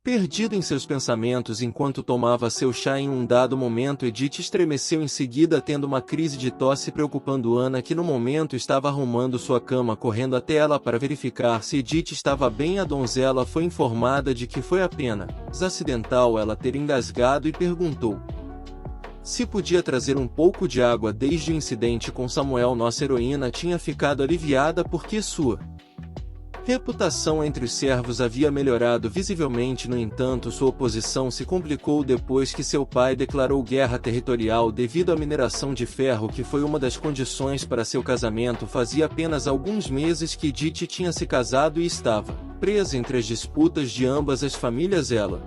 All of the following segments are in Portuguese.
Perdido em seus pensamentos enquanto tomava seu chá em um dado momento, Edith estremeceu em seguida, tendo uma crise de tosse, preocupando Ana, que no momento estava arrumando sua cama. Correndo até ela para verificar se Edith estava bem, a donzela foi informada de que foi apenas acidental ela ter engasgado e perguntou se podia trazer um pouco de água. Desde o incidente com Samuel, nossa heroína tinha ficado aliviada porque sua reputação entre os servos havia melhorado visivelmente. No entanto, sua oposição se complicou depois que seu pai declarou guerra territorial devido à mineração de ferro, que foi uma das condições para seu casamento. Fazia apenas alguns meses que Edith tinha se casado e estava presa entre as disputas de ambas as famílias. Ela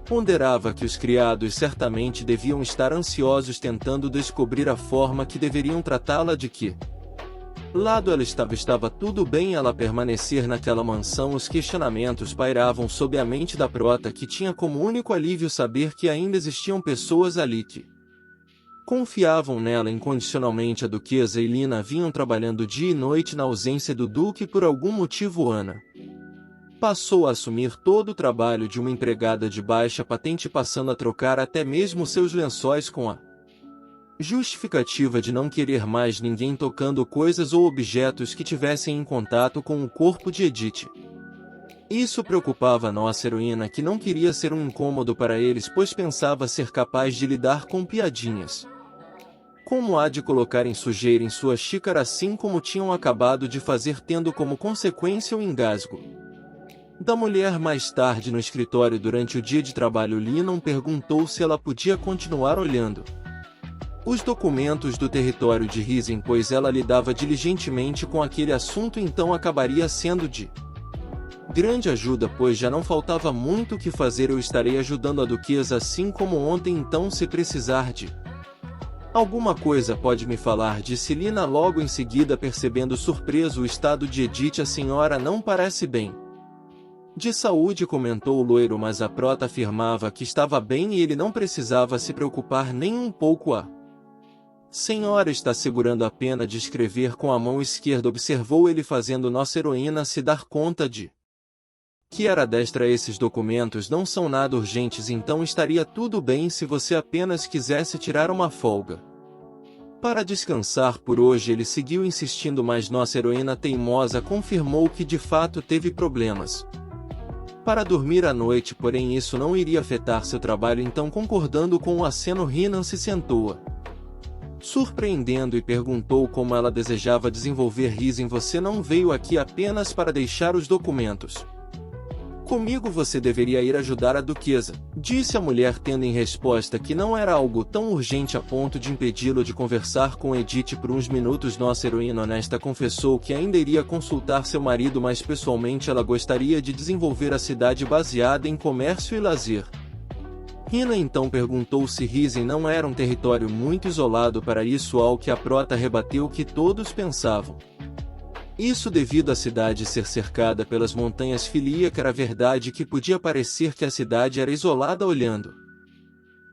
ponderava que os criados certamente deviam estar ansiosos, tentando descobrir a forma que deveriam tratá-la. De que lado ela estava tudo bem ela permanecer naquela mansão? Os questionamentos pairavam sob a mente da prota, que tinha como único alívio saber que ainda existiam pessoas ali que confiavam nela incondicionalmente. A duquesa e Lina vinham trabalhando dia e noite na ausência do duque. Por algum motivo, Ana passou a assumir todo o trabalho de uma empregada de baixa patente, passando a trocar até mesmo seus lençóis com a justificativa de não querer mais ninguém tocando coisas ou objetos que tivessem em contato com o corpo de Edith. Isso preocupava a nossa heroína, que não queria ser um incômodo para eles, pois pensava ser capaz de lidar com piadinhas como a de colocarem sujeira em sua xícara, assim como tinham acabado de fazer, tendo como consequência o engasgo da mulher. Mais tarde, no escritório durante o dia de trabalho, Lina perguntou se ela podia continuar olhando os documentos do território de Risen, pois ela lidava diligentemente com aquele assunto, então acabaria sendo de grande ajuda, pois já não faltava muito o que fazer. Eu estarei ajudando a duquesa assim como ontem, então se precisar de alguma coisa pode me falar, disse Lina logo em seguida, percebendo surpreso o estado de Edith. A senhora não parece bem de saúde, comentou o loiro, mas a prota afirmava que estava bem e ele não precisava se preocupar nem um pouco. A senhora está segurando a pena de escrever com a mão esquerda, observou ele, fazendo nossa heroína se dar conta de que era destra. Esses documentos não são nada urgentes, então estaria tudo bem se você apenas quisesse tirar uma folga para descansar por hoje. Ele seguiu insistindo, mas nossa heroína teimosa confirmou que de fato teve problemas para dormir à noite, porém isso não iria afetar seu trabalho, então concordando com o aceno, Rinan se sentou surpreendendo e perguntou como ela desejava desenvolver. Risen, você não veio aqui apenas para deixar os documentos comigo, você deveria ir ajudar a duquesa, disse a mulher, tendo em resposta que não era algo tão urgente a ponto de impedi-lo de conversar com Edith por uns minutos. Nossa heroína honesta confessou que ainda iria consultar seu marido, mas pessoalmente ela gostaria de desenvolver a cidade baseada em comércio e lazer. Rina então perguntou se Risen não era um território muito isolado para isso, ao que a prota rebateu que todos pensavam isso devido à cidade ser cercada pelas montanhas Filiaca. Era verdade que podia parecer que a cidade era isolada olhando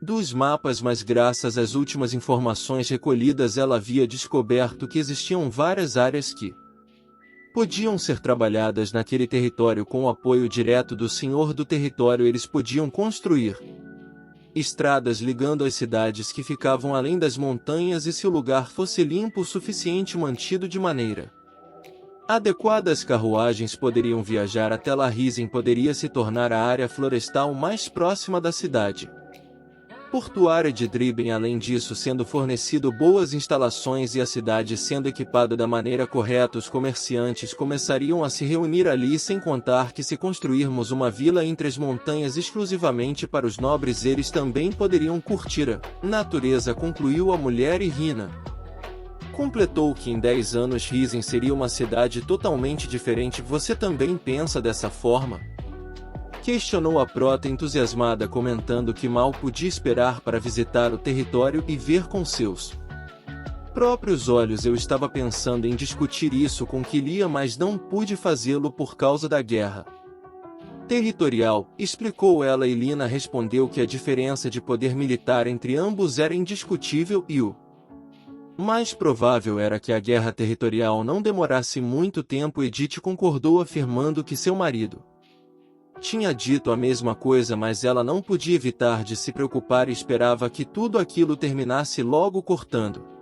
dos mapas, mas graças às últimas informações recolhidas ela havia descoberto que existiam várias áreas que podiam ser trabalhadas naquele território com o apoio direto do senhor do território. Eles podiam construir estradas ligando as cidades que ficavam além das montanhas, e se o lugar fosse limpo o suficiente, mantido de maneira adequada, as carruagens poderiam viajar até lá. Risen poderia se tornar a área florestal mais próxima da cidade portuária de Driben. Além disso, sendo fornecido boas instalações e a cidade sendo equipada da maneira correta, os comerciantes começariam a se reunir ali, sem contar que se construirmos uma vila entre as montanhas exclusivamente para os nobres, eles também poderiam curtir a natureza, concluiu a mulher. E Rina completou que em 10 anos Risen seria uma cidade totalmente diferente. Você também pensa dessa forma? Questionou a prota entusiasmada, comentando que mal podia esperar para visitar o território e ver com seus próprios olhos. Eu estava pensando em discutir isso com Kilia, mas não pude fazê-lo por causa da guerra territorial, explicou ela, e Lina respondeu que a diferença de poder militar entre ambos era indiscutível e o mais provável era que a guerra territorial não demorasse muito tempo. Edith concordou, afirmando que seu marido Tinha dito a mesma coisa, mas ela não podia evitar de se preocupar e esperava que tudo aquilo terminasse logo, cortando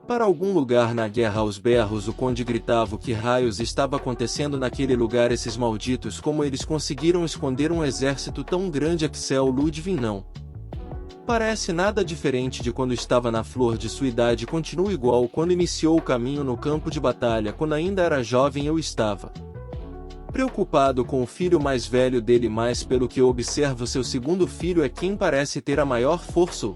para algum lugar na guerra aos berros. O conde gritava: o que raios estava acontecendo naquele lugar? Esses malditos, como eles conseguiram esconder um exército tão grande? Axel Ludwig não parece nada diferente de quando estava na flor de sua idade. Continua igual quando iniciou o caminho no campo de batalha. Quando ainda era jovem eu estava preocupado com o filho mais velho dele, mas pelo que eu observo seu segundo filho é quem parece ter a maior força.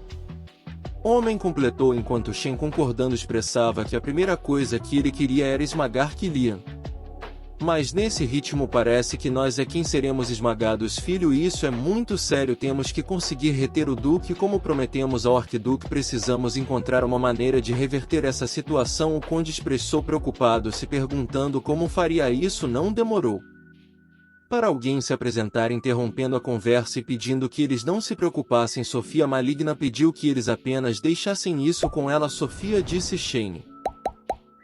Homem, completou enquanto Shen, concordando, expressava que a primeira coisa que ele queria era esmagar Kilian. Mas nesse ritmo parece que nós é quem seremos esmagados, filho, e isso é muito sério. Temos que conseguir reter o Duque como prometemos ao Arquiduque. Precisamos encontrar uma maneira de reverter essa situação. O conde expressou preocupado, se perguntando como faria isso. Não demorou para alguém se apresentar, interrompendo a conversa e pedindo que eles não se preocupassem. Sofia Maligna pediu que eles apenas deixassem isso com ela. Sofia, disse Shane,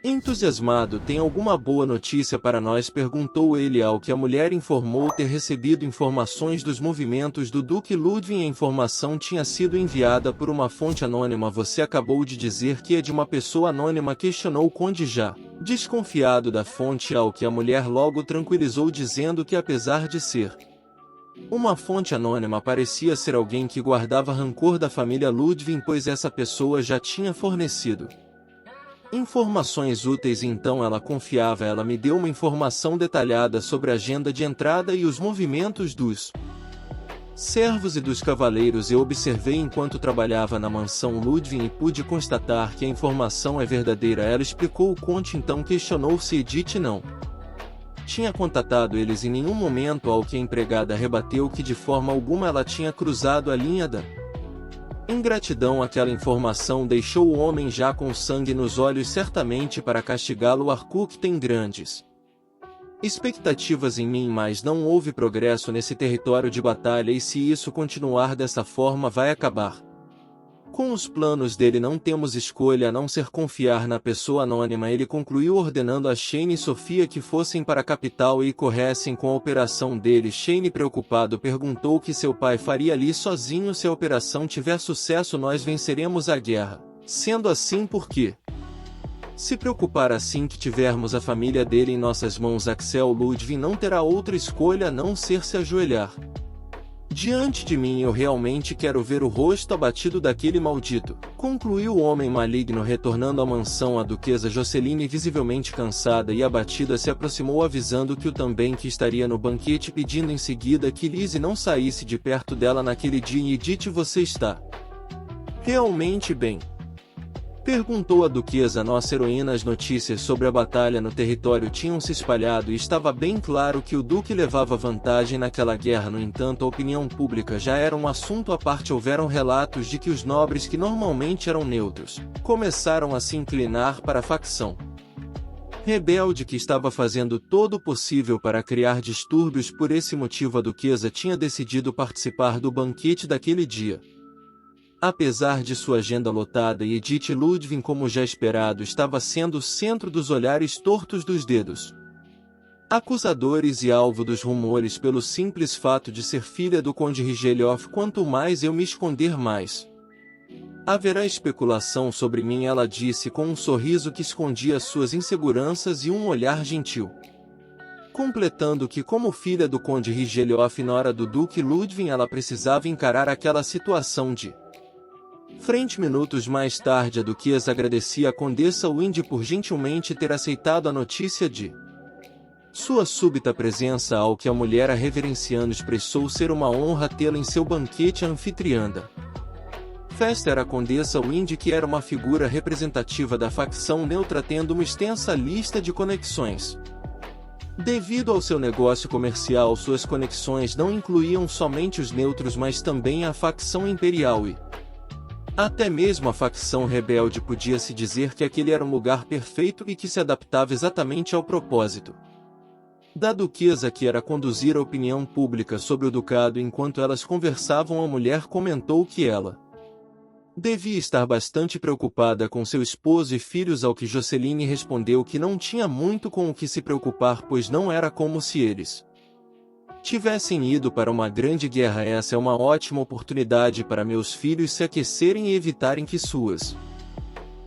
entusiasmado. Tem alguma boa notícia para nós? Perguntou ele, ao que a mulher informou ter recebido informações dos movimentos do Duque Ludwig. A informação tinha sido enviada por uma fonte anônima. Você acabou de dizer que é de uma pessoa anônima? Questionou o conde, já desconfiado da fonte, ao que a mulher logo tranquilizou, dizendo que apesar de ser uma fonte anônima, parecia ser alguém que guardava rancor da família Ludwig, pois essa pessoa já tinha fornecido informações úteis. Então ela confiava. Ela me deu uma informação detalhada sobre a agenda de entrada e os movimentos dos servos e dos cavaleiros. Eu observei enquanto trabalhava na mansão Ludwig e pude constatar que a informação é verdadeira. Ela explicou. O conde então questionou se Edith não tinha contatado eles em nenhum momento, ao que a empregada rebateu que de forma alguma ela tinha cruzado a linha da ingratidão. Aquela informação deixou o homem já com sangue nos olhos. Certamente para castigá-lo, o Arquiduque tem grandes expectativas em mim, mas não houve progresso nesse território de batalha, e se isso continuar dessa forma vai acabar com os planos dele. Não temos escolha a não ser confiar na pessoa anônima. Ele concluiu, ordenando a Shane e Sofia que fossem para a capital e corressem com a operação dele. Shane, preocupado, perguntou o que seu pai faria ali sozinho. Se a operação tiver sucesso, nós venceremos a guerra. Sendo assim, por que se preocupar? Assim que tivermos a família dele em nossas mãos, Axel Ludwig não terá outra escolha a não ser se ajoelhar diante de mim. Eu realmente quero ver o rosto abatido daquele maldito, concluiu o homem maligno. Retornando à mansão, a duquesa Joceline, visivelmente cansada e abatida, se aproximou, avisando que o também que estaria no banquete, pedindo em seguida que Lizzie não saísse de perto dela naquele dia. E Edith, você está realmente bem? Perguntou a duquesa. Nossa heroína, as notícias sobre a batalha no território tinham se espalhado e estava bem claro que o duque levava vantagem naquela guerra. No entanto, a opinião pública já era um assunto à parte. Houveram relatos de que os nobres, que normalmente eram neutros, começaram a se inclinar para a facção rebelde, que estava fazendo todo o possível para criar distúrbios. Por esse motivo, a duquesa tinha decidido participar do banquete daquele dia. Apesar de sua agenda lotada, e Edith Ludwig, como já esperado, estava sendo o centro dos olhares tortos dos dedos acusadores e alvo dos rumores pelo simples fato de ser filha do conde Rigelhoff. Quanto mais eu me esconder, mais haverá especulação sobre mim, ela disse com um sorriso que escondia suas inseguranças e um olhar gentil, completando que, como filha do conde Rigelhoff, nora do duque Ludwig, ela precisava encarar aquela situação de frente. Minutos mais tarde, a duquesa agradecia a condessa Windy por gentilmente ter aceitado a notícia de sua súbita presença, ao que a mulher, a reverenciando, expressou ser uma honra tê-la em seu banquete. A anfitriã da festa era a condessa Windy, que era uma figura representativa da facção neutra, tendo uma extensa lista de conexões. Devido ao seu negócio comercial, suas conexões não incluíam somente os neutros, mas também a facção imperial e até mesmo a facção rebelde. Podia-se dizer que aquele era um lugar perfeito e que se adaptava exatamente ao propósito da duquesa, que era conduzir a opinião pública sobre o ducado. Enquanto elas conversavam, a mulher comentou que ela devia estar bastante preocupada com seu esposo e filhos, ao que Joceline respondeu que não tinha muito com o que se preocupar, pois não era como se eles tivessem ido para uma grande guerra. Essa é uma ótima oportunidade para meus filhos se aquecerem e evitarem que suas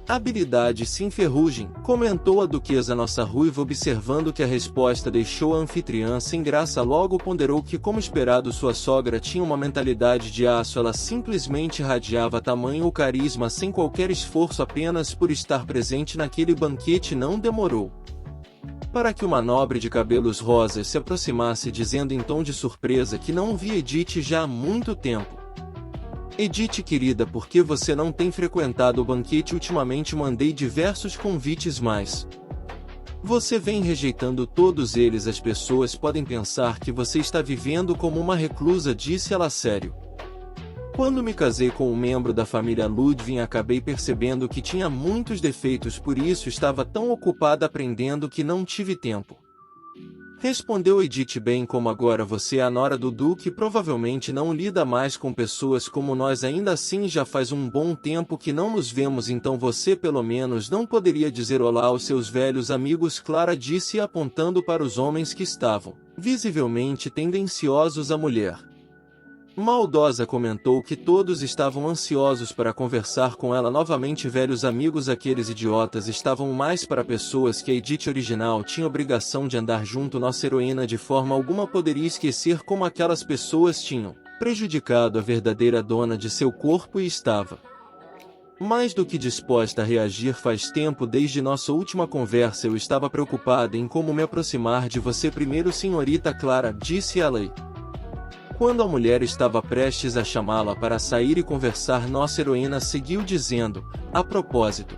habilidades se enferrujem, comentou a duquesa nossa ruiva, observando que a resposta deixou a anfitriã sem graça. Logo ponderou que, como esperado, sua sogra tinha uma mentalidade de aço. Ela simplesmente irradiava tamanho carisma sem qualquer esforço, apenas por estar presente naquele banquete. Não demorou para que uma nobre de cabelos rosas se aproximasse, dizendo em tom de surpresa que não via Edith já há muito tempo. Edith querida, por que você não tem frequentado o banquete ultimamente? Mandei diversos convites, mas você vem rejeitando todos eles. As pessoas podem pensar que você está vivendo como uma reclusa, disse ela sério. Quando me casei com um membro da família Ludwig, acabei percebendo que tinha muitos defeitos, por isso estava tão ocupada aprendendo que não tive tempo. Respondeu Edith. Bem, como agora você é a nora do duque, provavelmente não lida mais com pessoas como nós. Ainda assim, já faz um bom tempo que não nos vemos, então você pelo menos não poderia dizer olá aos seus velhos amigos? Clara disse, apontando para os homens que estavam visivelmente tendenciosos. A mulher maldosa comentou que todos estavam ansiosos para conversar com ela novamente. Velhos amigos, aqueles idiotas estavam mais para pessoas que a Edith original tinha obrigação de andar junto. Nossa heroína de forma alguma poderia esquecer como aquelas pessoas tinham prejudicado a verdadeira dona de seu corpo e estava mais do que disposta a reagir. Faz tempo desde nossa última conversa. Eu estava preocupada em como me aproximar de você primeiro, senhorita Clara, disse ela. Quando a mulher estava prestes a chamá-la para sair e conversar, nossa heroína seguiu dizendo: a propósito,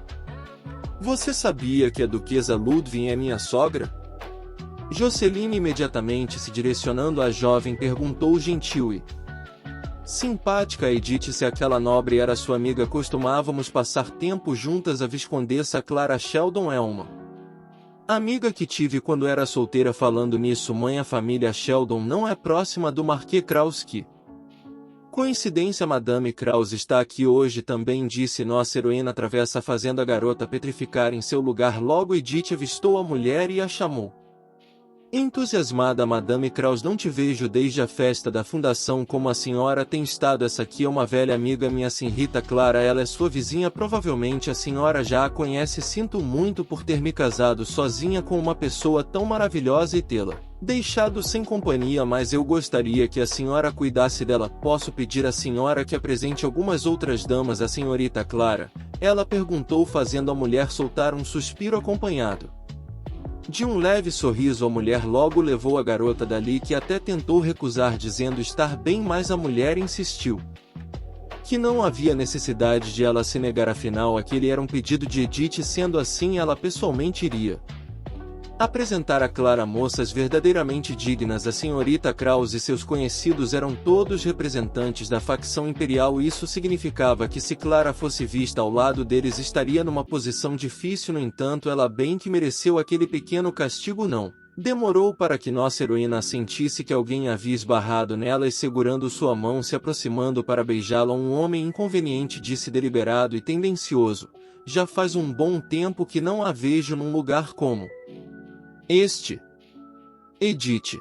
você sabia que a duquesa Ludwig é minha sogra? Joceline, imediatamente se direcionando à jovem, perguntou gentil e simpática: Edith, se aquela nobre era sua amiga, costumávamos passar tempo juntas. A viscondessa Clara Sheldon é uma amiga que tive quando era solteira. Falando nisso, mãe, a família Sheldon não é próxima do Marquês Krause? Que coincidência, Madame Krause está aqui hoje também, disse nossa heroína. Atravessa a fazenda, a garota petrificar em seu lugar. Logo Edith avistou a mulher e a chamou. Entusiasmada, Madame Krause, não te vejo desde a festa da fundação. Como a senhora tem estado? Essa aqui é uma velha amiga minha, senhorita Clara. Ela é sua vizinha, provavelmente a senhora já a conhece. Sinto muito por ter me casado sozinha com uma pessoa tão maravilhosa e tê-la deixado sem companhia, mas eu gostaria que a senhora cuidasse dela. Posso pedir à senhora que apresente algumas outras damas à senhorita Clara? Ela perguntou, fazendo a mulher soltar um suspiro acompanhado de um leve sorriso. A mulher logo levou a garota dali, que até tentou recusar, dizendo estar bem, mas a mulher insistiu que não havia necessidade de ela se negar, afinal aquele era um pedido de Edith. Sendo assim, ela pessoalmente iria apresentar a Clara moças verdadeiramente dignas. A senhorita Krause e seus conhecidos eram todos representantes da facção imperial. Isso significava que se Clara fosse vista ao lado deles, estaria numa posição difícil. No entanto, ela bem que mereceu aquele pequeno castigo. Não demorou para que nossa heroína sentisse que alguém havia esbarrado nela e, segurando sua mão, se aproximando para beijá-la. Um homem inconveniente, disse deliberado e tendencioso: já faz um bom tempo que não a vejo num lugar como este. Edith,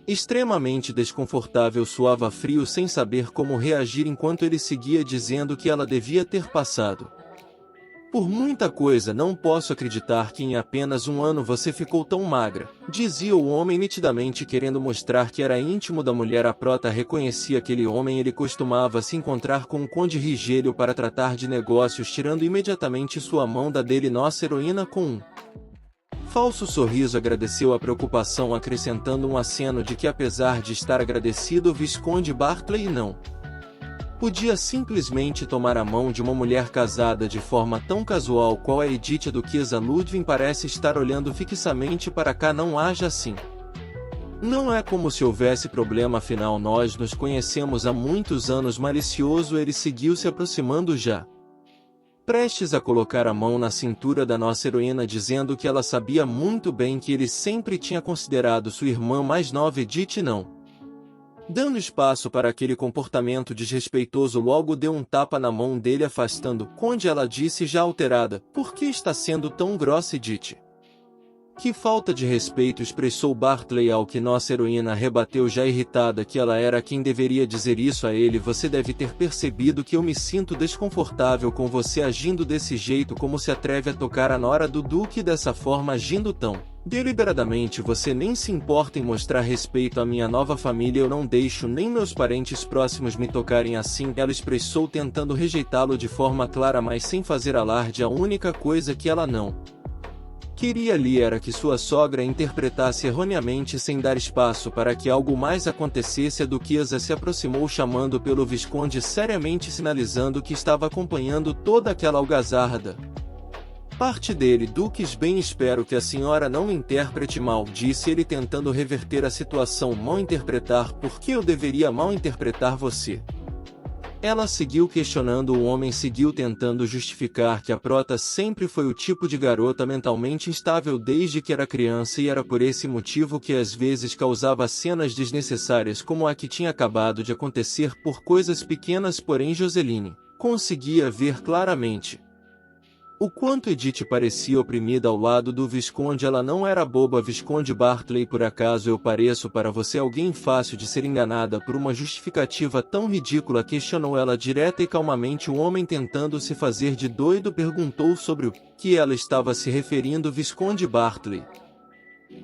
extremamente desconfortável, suava frio sem saber como reagir, enquanto ele seguia dizendo que ela devia ter passado por muita coisa. Não posso acreditar que em apenas um ano você ficou tão magra, dizia o homem, nitidamente querendo mostrar que era íntimo da mulher. A prota reconhecia aquele homem. Ele costumava se encontrar com o conde Rigélio para tratar de negócios. Tirando imediatamente sua mão da dele, nossa heroína, com um falso sorriso, agradeceu a preocupação, acrescentando um aceno de que, apesar de estar agradecido, o Visconde Barclay não podia simplesmente tomar a mão de uma mulher casada de forma tão casual qual a Edith. A duquesa Ludwig parece estar olhando fixamente para cá. Não haja assim. Não é como se houvesse problema, afinal nós nos conhecemos há muitos anos. Malicioso, ele seguiu se aproximando, já prestes a colocar a mão na cintura da nossa heroína, dizendo que ela sabia muito bem que ele sempre tinha considerado sua irmã mais nova. Edith, não dando espaço para aquele comportamento desrespeitoso, logo deu um tapa na mão dele, afastando. Conde, ela disse já alterada, por que está sendo tão grossa? Edith Que falta de respeito, expressou Bartley, ao que nossa heroína rebateu, já irritada que ela era quem deveria dizer isso a ele. Você deve ter percebido que eu me sinto desconfortável com você agindo desse jeito. Como se atreve a tocar a nora do Duque dessa forma, agindo tão deliberadamente? Você nem se importa em mostrar respeito à minha nova família. Eu não deixo nem meus parentes próximos me tocarem assim, ela expressou, tentando rejeitá-lo de forma clara, mas sem fazer alarde. A única coisa que ela não queria ali era que sua sogra interpretasse erroneamente, sem dar espaço para que algo mais acontecesse. A duquesa se aproximou, chamando pelo Visconde, seriamente sinalizando que estava acompanhando toda aquela algazarra. Parte dele, Duques. Bem, espero que a senhora não me interprete mal, disse ele, tentando reverter a situação. Mal interpretar? Por que eu deveria mal interpretar você? Ela seguiu questionando. O homem seguiu tentando justificar que a Prota sempre foi o tipo de garota mentalmente instável desde que era criança, e era por esse motivo que às vezes causava cenas desnecessárias como a que tinha acabado de acontecer, por coisas pequenas. Porém Joseline conseguia ver claramente o quanto Edith parecia oprimida ao lado do Visconde. Ela não era boba. Visconde Bartley, por acaso eu pareço para você alguém fácil de ser enganada por uma justificativa tão ridícula? Questionou ela direta e calmamente. O homem, tentando se fazer de doido, perguntou sobre o que ela estava se referindo. Visconde Bartley,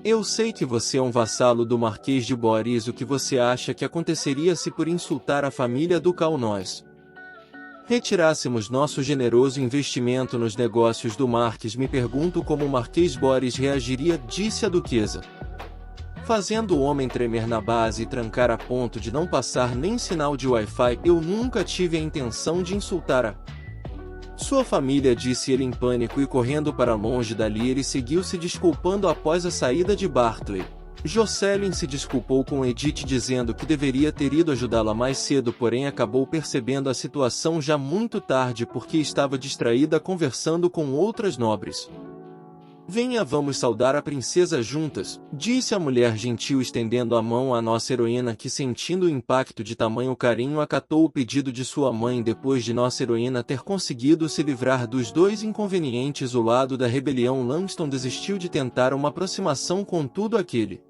eu sei que você é um vassalo do Marquês de Boris. O que você acha que aconteceria se, por insultar a família ducal, nós retirássemos nosso generoso investimento nos negócios do Marques? Me pergunto como o Marquês Boris reagiria, disse a duquesa, fazendo o homem tremer na base e trancar a ponto de não passar nem sinal de Wi-Fi. Eu nunca tive a intenção de insultar a sua família, disse ele em pânico, e correndo para longe dali ele seguiu se desculpando. Após a saída de Bartley, Jocelyn se desculpou com Edith, dizendo que deveria ter ido ajudá-la mais cedo, porém acabou percebendo a situação já muito tarde porque estava distraída conversando com outras nobres. Venha, vamos saudar a princesa juntas, disse a mulher gentil, estendendo a mão à nossa heroína, que, sentindo o impacto de tamanho carinho, acatou o pedido de sua mãe. Depois de nossa heroína ter conseguido se livrar dos dois inconvenientes, o lado da rebelião, Langston desistiu de tentar uma aproximação. Contudo,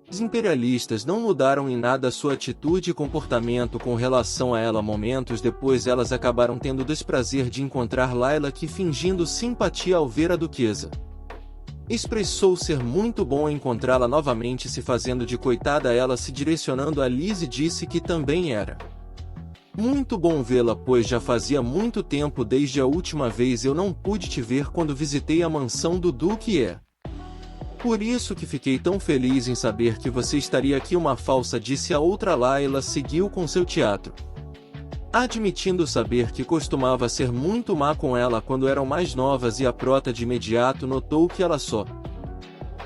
os imperialistas não mudaram em nada sua atitude e comportamento com relação a ela. Momentos depois, elas acabaram tendo o desprazer de encontrar Layla, que, fingindo simpatia ao ver a duquesa, expressou ser muito bom encontrá-la novamente. Se fazendo de coitada, ela, se direcionando a Lizzie, disse que também era muito bom vê-la, pois já fazia muito tempo desde a última vez eu não pude te ver quando visitei a mansão do Duque. É por isso que fiquei tão feliz em saber que você estaria aqui. Uma falsa, disse a outra. Layla seguiu com seu teatro, admitindo saber que costumava ser muito má com ela quando eram mais novas, e a Prota de imediato notou que ela só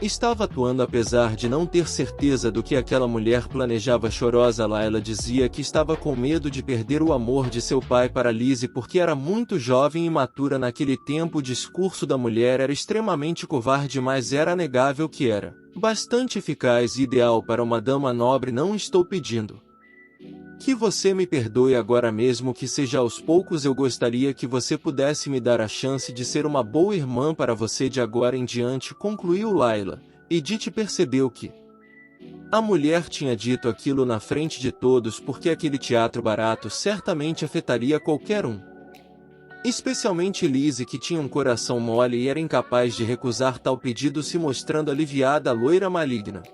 estava atuando, apesar de não ter certeza do que aquela mulher planejava. Chorosa, Layla dizia que estava com medo de perder o amor de seu pai para Lizzie porque era muito jovem e imatura naquele tempo. O discurso da mulher era extremamente covarde, mas era negável que era bastante eficaz e ideal para uma dama nobre. Não estou pedindo que você me perdoe agora, mesmo que seja aos poucos. Eu gostaria que você pudesse me dar a chance de ser uma boa irmã para você de agora em diante, concluiu Layla. Edith percebeu que a mulher tinha dito aquilo na frente de todos porque aquele teatro barato certamente afetaria qualquer um, especialmente Lizzie, que tinha um coração mole e era incapaz de recusar tal pedido. Se mostrando aliviada, a loira maligna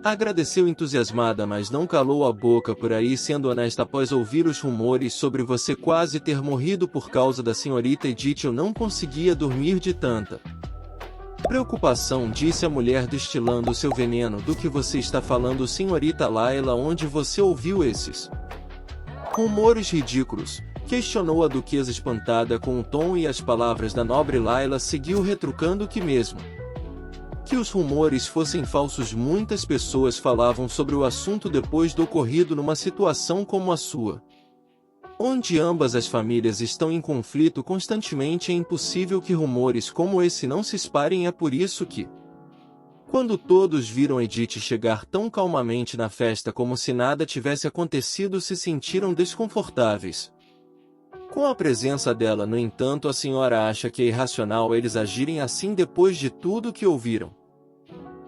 agradeceu entusiasmada, mas não calou a boca. Por aí, sendo honesta, após ouvir os rumores sobre você quase ter morrido por causa da senhorita Edith, eu não conseguia dormir de tanta preocupação, disse a mulher, destilando seu veneno. Do que você está falando, senhorita Layla? Onde você ouviu esses rumores ridículos? Questionou a duquesa, espantada com o tom e as palavras da nobre. Layla seguiu retrucando que, mesmo que os rumores fossem falsos, muitas pessoas falavam sobre o assunto depois do ocorrido. Numa situação como a sua, onde ambas as famílias estão em conflito constantemente, é impossível que rumores como esse não se espalhem. É por isso que, quando todos viram Edith chegar tão calmamente na festa como se nada tivesse acontecido, se sentiram desconfortáveis com a presença dela. No entanto, a senhora acha que é irracional eles agirem assim depois de tudo que ouviram?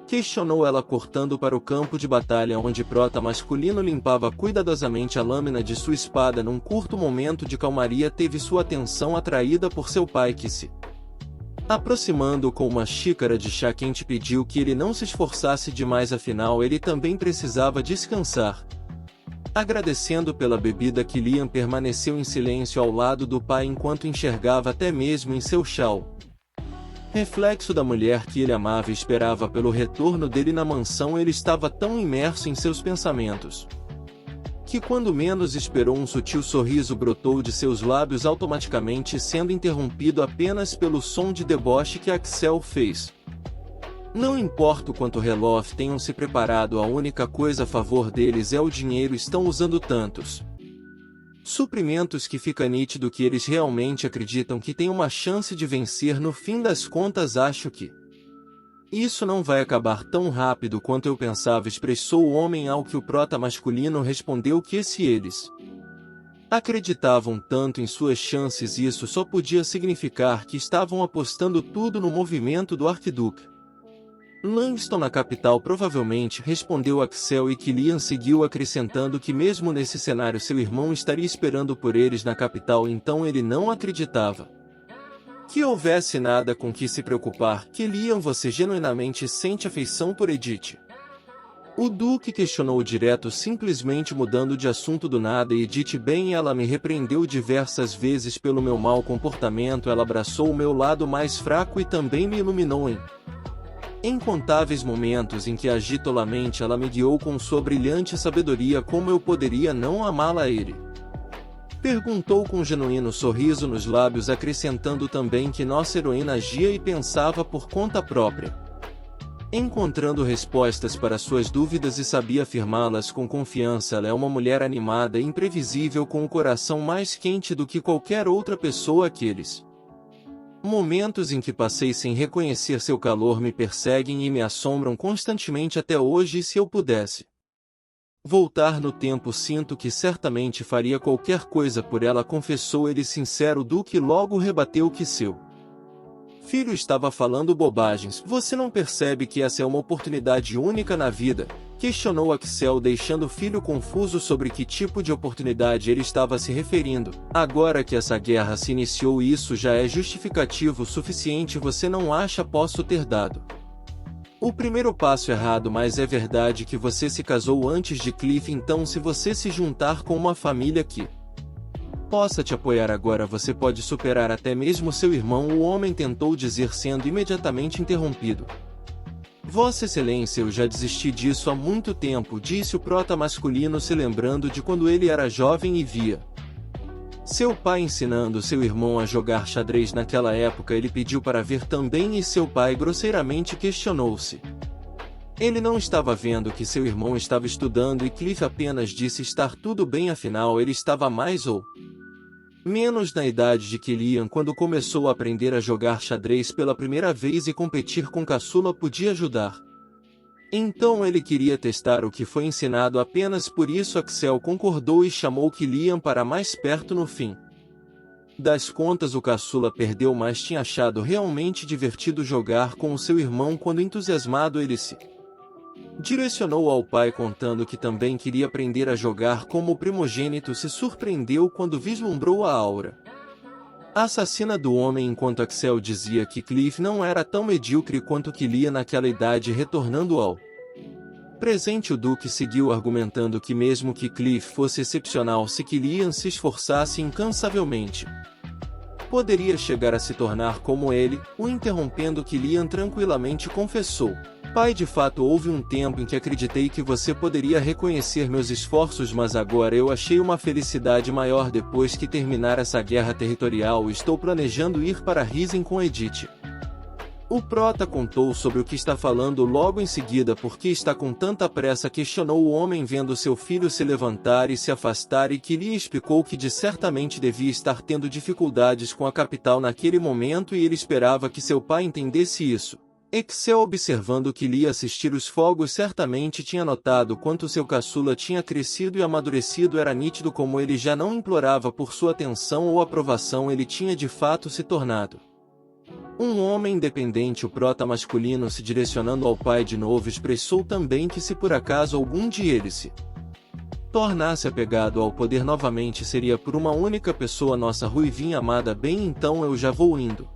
Questionou ela cortando para o campo de batalha onde prota masculino limpava cuidadosamente a lâmina de sua espada. Num curto momento de calmaria teve sua atenção atraída por seu pai que se aproximando com uma xícara de chá quente pediu que ele não se esforçasse demais afinal ele também precisava descansar. Agradecendo pela bebida Killian permaneceu em silêncio ao lado do pai enquanto enxergava até mesmo em seu chal reflexo da mulher que ele amava e esperava pelo retorno dele na mansão. Ele estava tão imerso em seus pensamentos que quando menos esperou um sutil sorriso brotou de seus lábios automaticamente sendo interrompido apenas pelo som de deboche que Axel fez. Não importa o quanto Reloth tenham se preparado, a única coisa a favor deles é o dinheiro. Estão usando tantos suprimentos que fica nítido que eles realmente acreditam que têm uma chance de vencer. No fim das contas acho que isso não vai acabar tão rápido quanto eu pensava, expressou o homem, ao que o prota masculino respondeu que se eles acreditavam tanto em suas chances isso só podia significar que estavam apostando tudo no movimento do arquiduque Langston na capital provavelmente, respondeu Axel, e Killian seguiu acrescentando que mesmo nesse cenário seu irmão estaria esperando por eles na capital, então ele não acreditava que houvesse nada com que se preocupar. Killian, você genuinamente sente afeição por Edith? O Duque questionou direto, simplesmente mudando de assunto do nada. Edith, bem, ela me repreendeu diversas vezes pelo meu mau comportamento, ela abraçou o meu lado mais fraco e também me iluminou em incontáveis momentos em que agi tolamente. Ela me guiou com sua brilhante sabedoria. Como eu poderia não amá-la? Ele perguntou com um genuíno sorriso nos lábios, acrescentando também que nossa heroína agia e pensava por conta própria, encontrando respostas para suas dúvidas e sabia afirmá-las com confiança. Ela é uma mulher animada e imprevisível, com o coração mais quente do que qualquer outra pessoa. Aqueles momentos em que passei sem reconhecer seu calor me perseguem e me assombram constantemente até hoje, e se eu pudesse voltar no tempo sinto que certamente faria qualquer coisa por ela, confessou ele sincero. Duque logo rebateu que seu filho estava falando bobagens. Você não percebe que essa é uma oportunidade única na vida? Questionou Axel, deixando o filho confuso sobre que tipo de oportunidade ele estava se referindo. Agora que essa guerra se iniciou, isso já é justificativo suficiente, você não acha? Posso ter dado o primeiro passo errado, mas é verdade que você se casou antes de Cliff, então se você se juntar com uma família que possa te apoiar agora, você pode superar até mesmo seu irmão. O homem tentou dizer, sendo imediatamente interrompido. Vossa Excelência, eu já desisti disso há muito tempo, disse o prota masculino, se lembrando de quando ele era jovem e via seu pai ensinando seu irmão a jogar xadrez naquela época. Ele pediu para ver também e seu pai grosseiramente questionou-se. Ele não estava vendo que seu irmão estava estudando e Cliff apenas disse estar tudo bem, afinal ele estava mais ou menos na idade de Killian quando começou a aprender a jogar xadrez pela primeira vez, e competir com caçula podia ajudar. Então ele queria testar o que foi ensinado, apenas por isso Axel concordou e chamou Killian para mais perto. No fim das contas o caçula perdeu, mas tinha achado realmente divertido jogar com o seu irmão quando, entusiasmado, ele se direcionou ao pai contando que também queria aprender a jogar como o primogênito. Se surpreendeu quando vislumbrou a aura assassina do homem, enquanto Axel dizia que Cliff não era tão medíocre quanto Killian naquela idade. Retornando ao presente, o Duque seguiu argumentando que mesmo que Cliff fosse excepcional, se Killian se esforçasse incansavelmente, poderia chegar a se tornar como ele. O interrompendo, Killian tranquilamente confessou: pai, de fato houve um tempo em que acreditei que você poderia reconhecer meus esforços, mas agora eu achei uma felicidade maior. Depois que terminar essa guerra territorial, estou planejando ir para Risen com Edith. O prota contou sobre o que está falando logo em seguida. Por que está com tanta pressa? Questionou o homem, vendo seu filho se levantar e se afastar, e Killian explicou que certamente devia estar tendo dificuldades com a capital naquele momento e ele esperava que seu pai entendesse isso. Axel, observando Killian assistir os fogos, certamente tinha notado quanto seu caçula tinha crescido e amadurecido. Era nítido como ele já não implorava por sua atenção ou aprovação, ele tinha de fato se tornado Um homem independente, o prota masculino, se direcionando ao pai de novo, expressou também que se por acaso algum dia ele se tornasse apegado ao poder novamente, seria por uma única pessoa, nossa ruivinha amada. Bem, então eu já vou indo.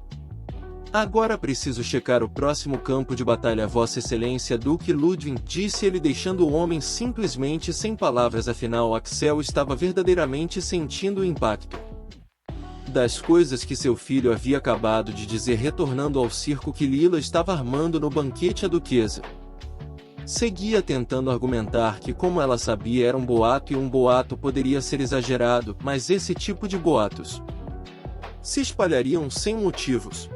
Agora preciso checar o próximo campo de batalha. Vossa Excelência Duque Ludwig, disse ele, deixando o homem simplesmente sem palavras. Afinal, Axel estava verdadeiramente sentindo o impacto das coisas que seu filho havia acabado de dizer, retornando ao circo que Lila estava armando no banquete. A duquesa seguia tentando argumentar que, como ela sabia, era um boato e um boato poderia ser exagerado, mas esse tipo de boatos se espalhariam sem motivos.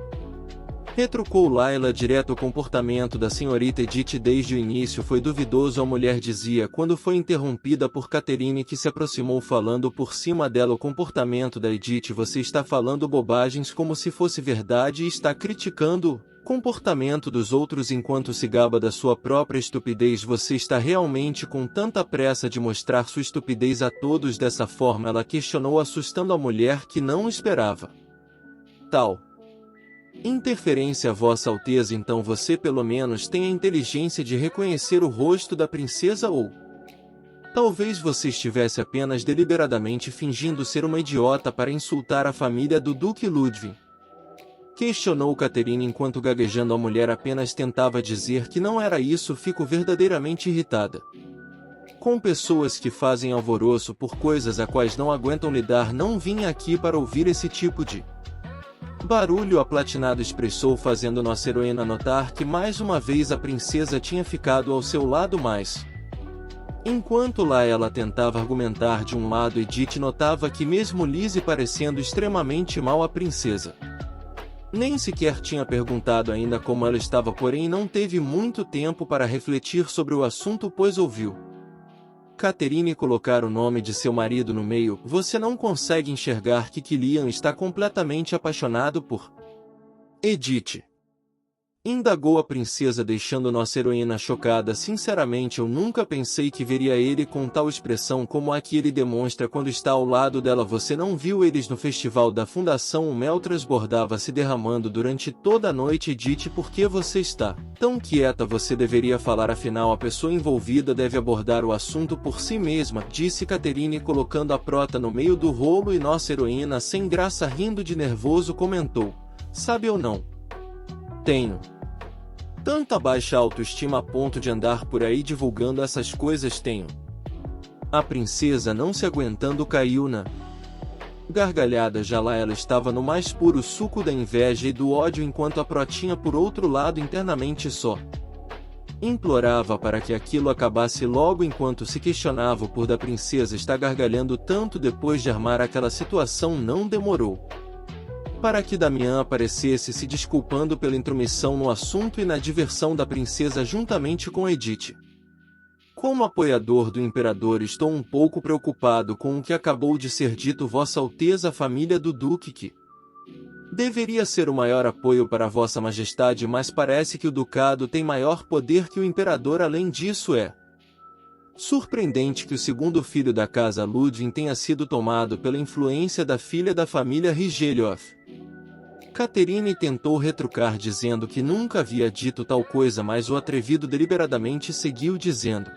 Retrucou Layla direto. O comportamento da senhorita Edith desde o início foi duvidoso, a mulher dizia quando foi interrompida por Catherine, que se aproximou falando por cima dela. O comportamento da Edith: você está falando bobagens como se fosse verdade e está criticando o comportamento dos outros enquanto se gaba da sua própria estupidez. Você está realmente com tanta pressa de mostrar sua estupidez a todos dessa forma? Ela questionou, assustando a mulher, que não esperava tal interferência. Vossa Alteza, então você pelo menos tem a inteligência de reconhecer o rosto da princesa, ou talvez você estivesse apenas deliberadamente fingindo ser uma idiota para insultar a família do Duque Ludwig? Questionou Catherine enquanto, gaguejando, a mulher apenas tentava dizer que não era isso. Fico verdadeiramente irritada com pessoas que fazem alvoroço por coisas a quais não aguentam lidar. Não vim aqui para ouvir esse tipo de barulho, a Platinado expressou, fazendo nossa heroína notar que mais uma vez a princesa tinha ficado ao seu lado. Mas enquanto lá ela tentava argumentar de um lado, Edith notava que mesmo Lizzie parecendo extremamente mal, a princesa nem sequer tinha perguntado ainda como ela estava, porém não teve muito tempo para refletir sobre o assunto, pois ouviu Catherine colocar o nome de seu marido no meio. Você não consegue enxergar que Killian está completamente apaixonado por Edith? Indagou a princesa, deixando nossa heroína chocada. Sinceramente, eu nunca pensei que veria ele com tal expressão como a que ele demonstra quando está ao lado dela. Você não viu eles no festival da fundação? O mel transbordava, se derramando durante toda a noite. Edith, por que você está tão quieta? Você deveria falar, afinal a pessoa envolvida deve abordar o assunto por si mesma, disse Catherine, colocando a prota no meio do rolo. E nossa heroína, sem graça, rindo de nervoso, comentou: sabe, eu não tenho tanta baixa autoestima a ponto de andar por aí divulgando essas coisas. Tenho. A princesa, não se aguentando, caiu na gargalhada. Já lá ela estava no mais puro suco da inveja e do ódio, enquanto a protinha, por outro lado, internamente só implorava para que aquilo acabasse logo. Enquanto se questionava o por da princesa estar gargalhando tanto depois de armar aquela situação, não demorou para que Damian aparecesse, se desculpando pela intromissão no assunto e na diversão da princesa juntamente com Edith. Como apoiador do imperador, estou um pouco preocupado com o que acabou de ser dito, Vossa Alteza. A família do Duque, que deveria ser o maior apoio para Vossa Majestade, mas parece que o ducado tem maior poder que o imperador. Além disso, é surpreendente que o segundo filho da casa Ludwig tenha sido tomado pela influência da filha da família Rigelhoff. Catherine tentou retrucar, dizendo que nunca havia dito tal coisa, mas o atrevido deliberadamente seguiu, dizendo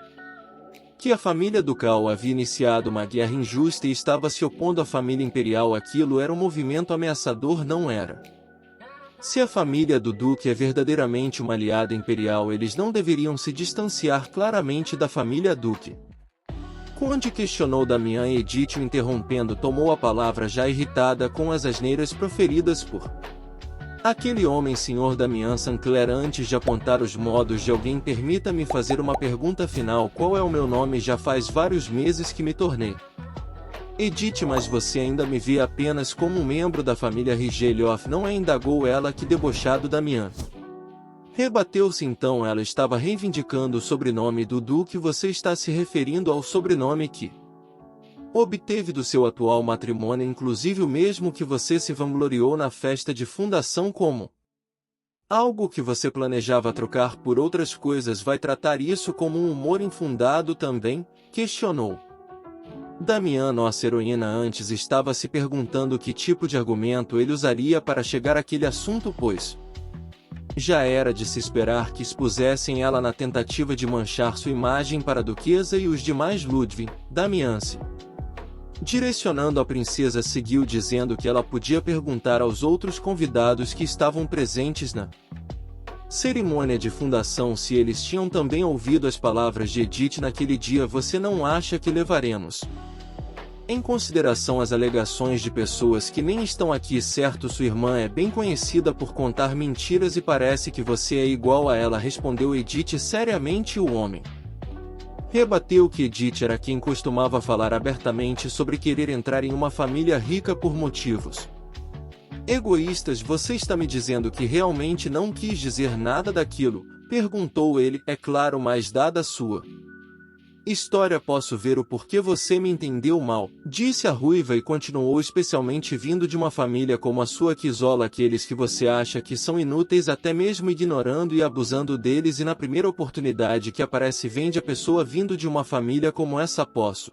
que a família ducal havia iniciado uma guerra injusta e estava se opondo à família imperial. Aquilo era um movimento ameaçador, não era? Se a família do duque é verdadeiramente uma aliada imperial, eles não deveriam se distanciar claramente da família duque. Conde, questionou Damian. E Edith, o interrompendo, tomou a palavra, já irritada com as asneiras proferidas por aquele homem. Senhor Damian Sinclair, antes de apontar os modos de alguém, permita-me fazer uma pergunta final. Qual é o meu nome? Já faz vários meses que me tornei Edith, mas você ainda me vê apenas como um membro da família Rigelhoff, não é? Indagou ela. Que debochado, Damian! Rebateu-se então. Ela estava reivindicando o sobrenome do duque. Você está se referindo ao sobrenome que obteve do seu atual matrimônio, inclusive o mesmo que você se vangloriou na festa de fundação como algo que você planejava trocar por outras coisas. Vai tratar isso como um humor infundado também? Questionou Damian, nossa heroína, antes estava se perguntando que tipo de argumento ele usaria para chegar àquele assunto, pois já era de se esperar que expusessem ela na tentativa de manchar sua imagem para a duquesa e os demais. Ludwig, Damian-se direcionando a princesa, seguiu dizendo que ela podia perguntar aos outros convidados que estavam presentes na cerimônia de fundação se eles tinham também ouvido as palavras de Edith naquele dia. Você não acha que levaremos em consideração as alegações de pessoas que nem estão aqui, certo? Sua irmã é bem conhecida por contar mentiras e parece que você é igual a ela, respondeu Edith seriamente. O homem rebateu que Edith era quem costumava falar abertamente sobre querer entrar em uma família rica por motivos egoístas. Você está me dizendo que realmente não quis dizer nada daquilo? Perguntou ele. É claro, mas dada a sua história posso ver o porquê você me entendeu mal, disse a ruiva e continuou, especialmente vindo de uma família como a sua que isola aqueles que você acha que são inúteis, até mesmo ignorando e abusando deles, e na primeira oportunidade que aparece vende a pessoa. Vindo de uma família como essa, posso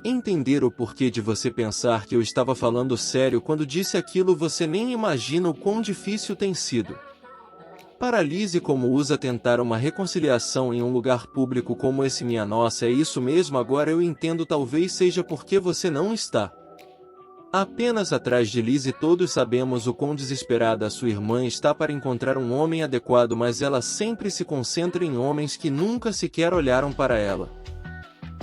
entender o porquê de você pensar que eu estava falando sério quando disse aquilo. Você nem imagina o quão difícil tem sido para Lizzie como usa tentar uma reconciliação em um lugar público como esse. Minha nossa, é isso mesmo, agora eu entendo. Talvez seja porque você não está apenas atrás de Lizzie. Todos sabemos o quão desesperada a sua irmã está para encontrar um homem adequado, mas ela sempre se concentra em homens que nunca sequer olharam para ela.